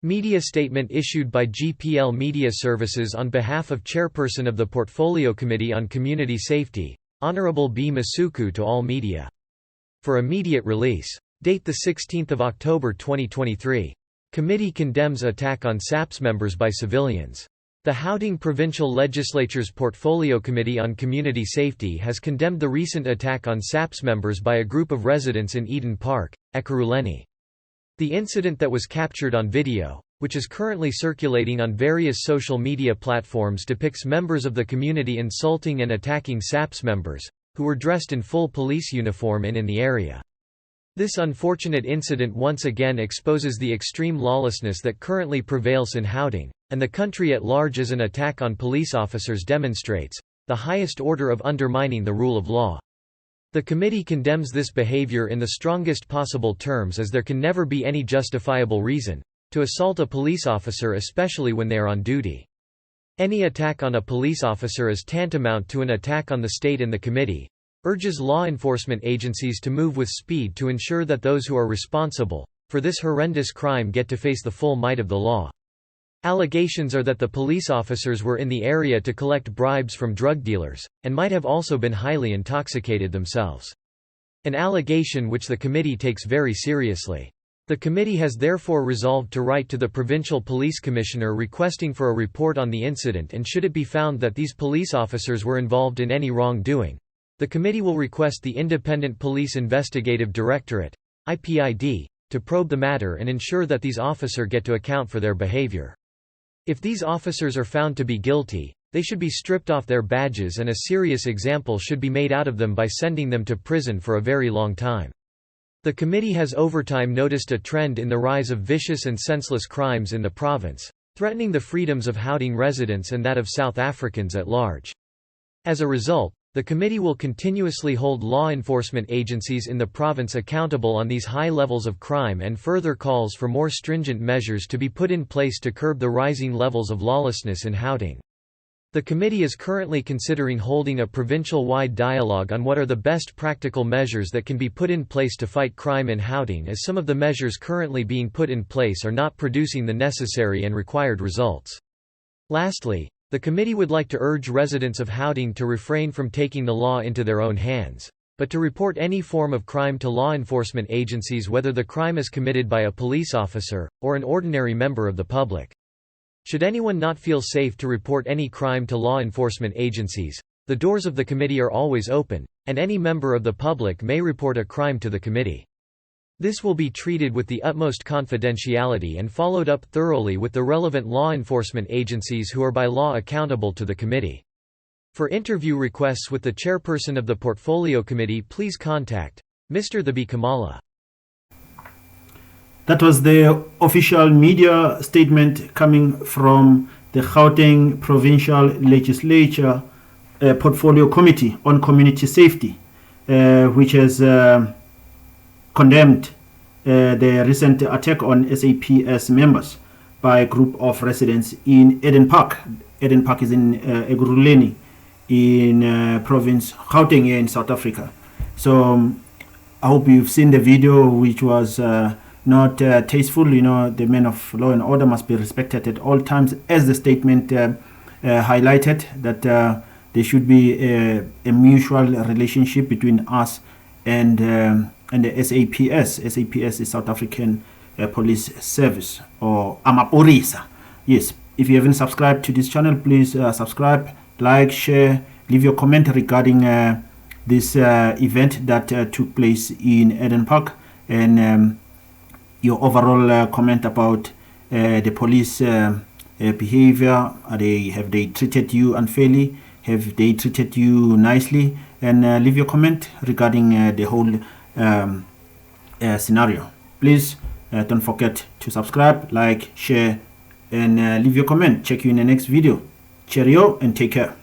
Media statement issued by GPL Media Services on behalf of Chairperson of the Portfolio Committee on Community Safety, Honorable B. Masuku, to all media. For immediate release. Date 16 October 2023. Committee condemns attack on SAPS members by civilians. The Gauteng Provincial Legislature's Portfolio Committee on Community Safety has condemned the recent attack on SAPS members by a group of residents in Eden Park, Ekurhuleni. The incident that was captured on video, which is currently circulating on various social media platforms, depicts members of the community insulting and attacking SAPS members, who were dressed in full police uniform in the area. This unfortunate incident once again exposes the extreme lawlessness that currently prevails in Gauteng, and the country at large, as an attack on police officers demonstrates the highest order of undermining the rule of law. The committee condemns this behavior in the strongest possible terms, as there can never be any justifiable reason to assault a police officer, especially when they are on duty. Any attack on a police officer is tantamount to an attack on the state, and the committee urges law enforcement agencies to move with speed to ensure that those who are responsible for this horrendous crime get to face the full might of the law. Allegations are that the police officers were in the area to collect bribes from drug dealers, and might have also been highly intoxicated themselves. An allegation which the committee takes very seriously. The committee has therefore resolved to write to the Provincial Police Commissioner requesting for a report on the incident, and should it be found that these police officers were involved in any wrongdoing, the committee will request the Independent Police Investigative Directorate (IPID) to probe the matter and ensure that these officers get to account for their behavior. If these officers are found to be guilty, they should be stripped off their badges, and a serious example should be made out of them by sending them to prison for a very long time. The committee has over time noticed a trend in the rise of vicious and senseless crimes in the province, threatening the freedoms of Gauteng residents and that of South Africans at large. As a result, the committee will continuously hold law enforcement agencies in the province accountable on these high levels of crime, and further calls for more stringent measures to be put in place to curb the rising levels of lawlessness in Gauteng. The committee is currently considering holding a provincial-wide dialogue on what are the best practical measures that can be put in place to fight crime in Gauteng, as some of the measures currently being put in place are not producing the necessary and required results. Lastly, the committee would like to urge residents of Gauteng to refrain from taking the law into their own hands, but to report any form of crime to law enforcement agencies, whether the crime is committed by a police officer or an ordinary member of the public. Should anyone not feel safe to report any crime to law enforcement agencies, the doors of the committee are always open, and any member of the public may report a crime to the committee. This will be treated with the utmost confidentiality and followed up thoroughly with the relevant law enforcement agencies who are by law accountable to the committee. For interview requests with the chairperson of the Portfolio Committee, please contact Mr. Thabi Kamala. That was the official media statement coming from the Gauteng Provincial Legislature Portfolio Committee on Community Safety, which has condemned the recent attack on SAPS members by a group of residents in Eden Park. Eden Park is in Ekurhuleni in province Gauteng here in South Africa. So I hope you've seen the video, which was not tasteful. You know, the men of law and order must be respected at all times, as the statement highlighted, that there should be a mutual relationship between us and the SAPS. SAPS is South African Police Service, or Amaporisa. Yes, if you haven't subscribed to this channel, please subscribe, like, share, leave your comment regarding this event that took place in Eden Park, and your overall comment about the police behavior. Have they treated you unfairly? Have they treated you nicely? And leave your comment regarding the whole scenario. Please don't forget to subscribe, like, share, and leave your comment. Check you in the next video. Cheerio and take care.